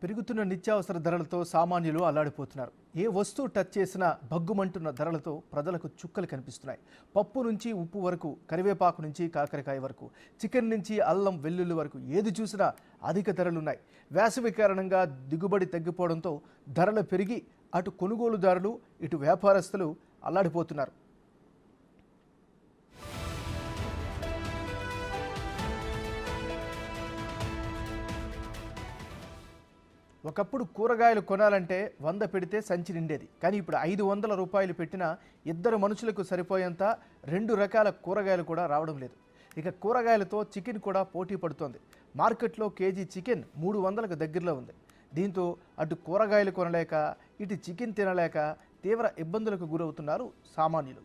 పెరుగుతున్న నిత్యావసర ధరలతో సామాన్యులు అల్లాడిపోతున్నారు. ఏ వస్తువు టచ్ చేసినా భగ్గుమంటున్న ధరలతో ప్రజలకు చుక్కలు కనిపిస్తున్నాయి. పప్పు నుంచి ఉప్పు వరకు, కరివేపాకు నుంచి కాకరకాయ వరకు, చికెన్ నుంచి అల్లం వెల్లుల్లి వరకు ఏది చూసినా అధిక ధరలున్నాయి. వేసవి కారణంగా దిగుబడి తగ్గిపోవడంతో ధరలు పెరిగి అటు కొనుగోలుదారులు ఇటు వ్యాపారస్తులు అల్లాడిపోతున్నారు. ఒకప్పుడు కూరగాయలు కొనాలంటే 100 పెడితే సంచి నిండేది. కానీ ఇప్పుడు 500 రూపాయలు పెట్టినా ఇద్దరు మనుషులకు సరిపోయేంత 2 రకాల కూరగాయలు కూడా రావడం లేదు. ఇక కూరగాయలతో చికెన్ కూడా పోటీ పడుతోంది. మార్కెట్లో కేజీ చికెన్ 300కు దగ్గరలో ఉంది. దీంతో అటు కూరగాయలు కొనలేక ఇటు చికెన్ తినలేక తీవ్ర ఇబ్బందులకు గురవుతున్నారు సామాన్యులు.